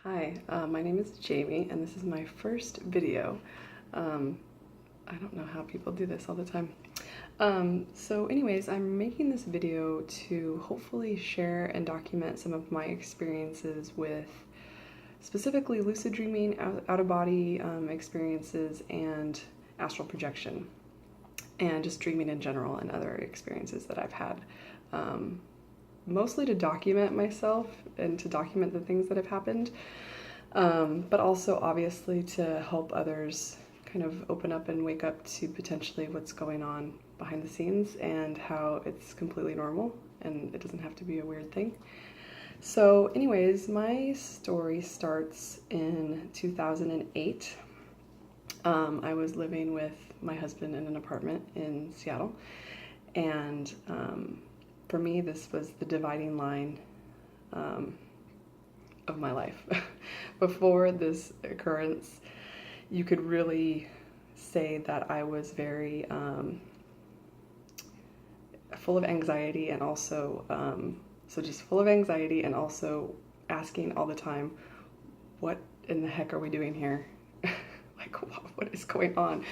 Hi, my name is Jamie, and this is my first video. I don't know how people do this all the time. So anyways, I'm making this video to hopefully share and document some of my experiences with specifically lucid dreaming, out-of-body experiences, and astral projection, and just dreaming in general and other experiences that I've had. Mostly to document myself and to document the things that have happened, but also obviously to help others kind of open up and wake up to potentially what's going on behind the scenes and how it's completely normal and it doesn't have to be a weird thing. So anyways, my story starts in 2008. I was living with my husband in an apartment in Seattle, and for me, this was the dividing line of my life. Before this occurrence, you could really say that I was very full of anxiety, and also just full of anxiety and also asking all the time, what in the heck are we doing here? Like, what is going on?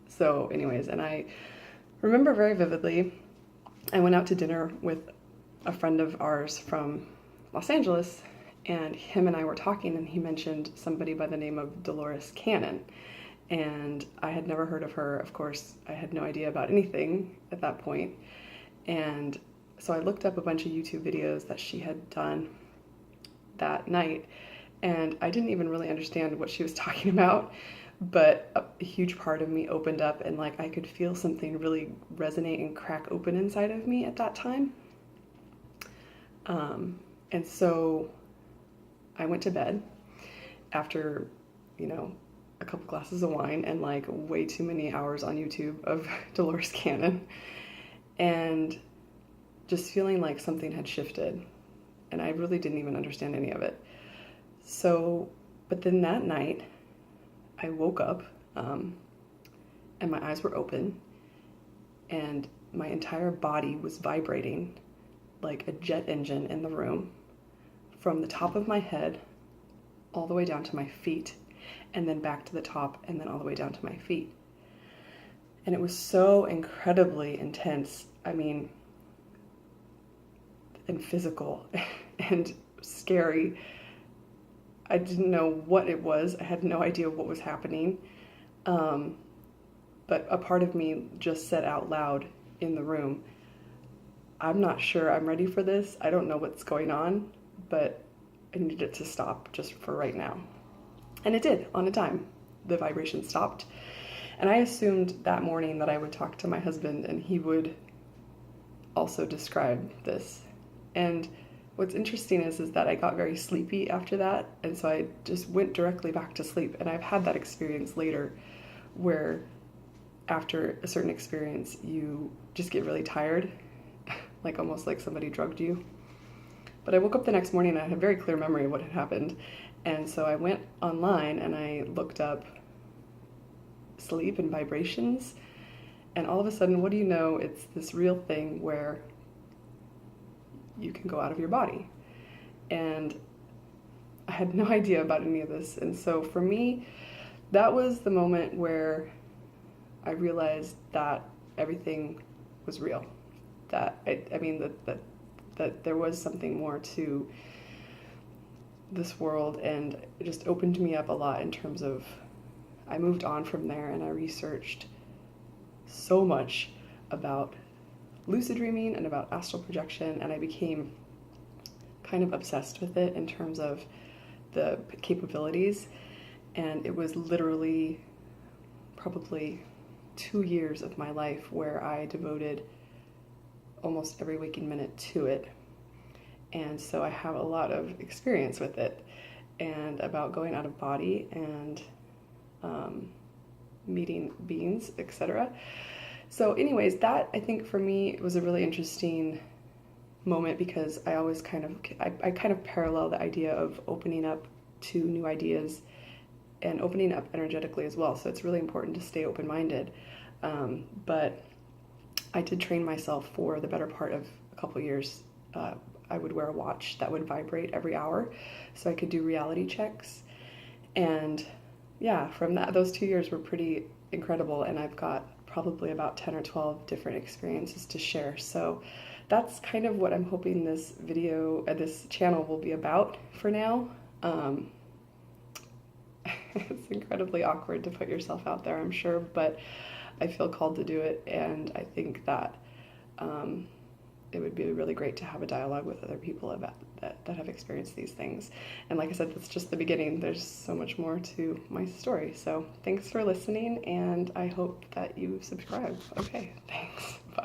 So anyways, and I remember very vividly, I went out to dinner with a friend of ours from Los Angeles, and him and I were talking, and he mentioned somebody by the name of Dolores Cannon. And I had never heard of her. Of course, I had no idea about anything at that point. And so I looked up a bunch of YouTube videos that she had done that night, and I didn't even really understand what she was talking about, but a huge part of me opened up, and like I could feel something really resonate and crack open inside of me at that time. And so I went to bed after, a couple glasses of wine and like way too many hours on YouTube of Dolores Cannon, and just feeling like something had shifted, and I really didn't even understand any of it. So, but then that night, I woke up, and my eyes were open, and my entire body was vibrating like a jet engine in the room, from the top of my head all the way down to my feet, and then back to the top, and then all the way down to my feet. And it was so incredibly intense, and physical and scary. I didn't know what it was. I had no idea what was happening. But a part of me just said out loud in the room, I'm not sure I'm ready for this. I don't know what's going on, but I need it to stop just for right now. And it did, on a dime. The vibration stopped. And I assumed that morning that I would talk to my husband and he would also describe this. And what's interesting is that I got very sleepy after that, and so I just went directly back to sleep. And I've had that experience later where after a certain experience you just get really tired, like almost like somebody drugged you. But I woke up the next morning and I had a very clear memory of what had happened. And so I went online and I looked up sleep and vibrations, and all of a sudden, what do you know, it's this real thing where you can go out of your body. And I had no idea about any of this. And so for me, that was the moment where I realized that everything was real. That that there was something more to this world, and it just opened me up a lot in terms of, I moved on from there and I researched so much about lucid dreaming and about astral projection, and I became kind of obsessed with it in terms of the capabilities. And it was literally probably 2 years of my life where I devoted almost every waking minute to it. And so I have a lot of experience with it, and about going out of body and meeting beings, etc. So anyways, that I think for me was a really interesting moment, because I always kind of parallel the idea of opening up to new ideas and opening up energetically as well. So it's really important to stay open-minded. But I did train myself for the better part of a couple years I would wear a watch that would vibrate every hour so I could do reality checks. And yeah, from those 2 years were pretty incredible, and I've got probably about 10 or 12 different experiences to share. So that's kind of what I'm hoping this video, this channel will be about for now. It's incredibly awkward to put yourself out there, I'm sure, but I feel called to do it, and I think that it would be really great to have a dialogue with other people about that have experienced these things. And like I said, that's just the beginning. There's so much more to my story. So thanks for listening, and I hope that you subscribe. Okay, thanks. Bye.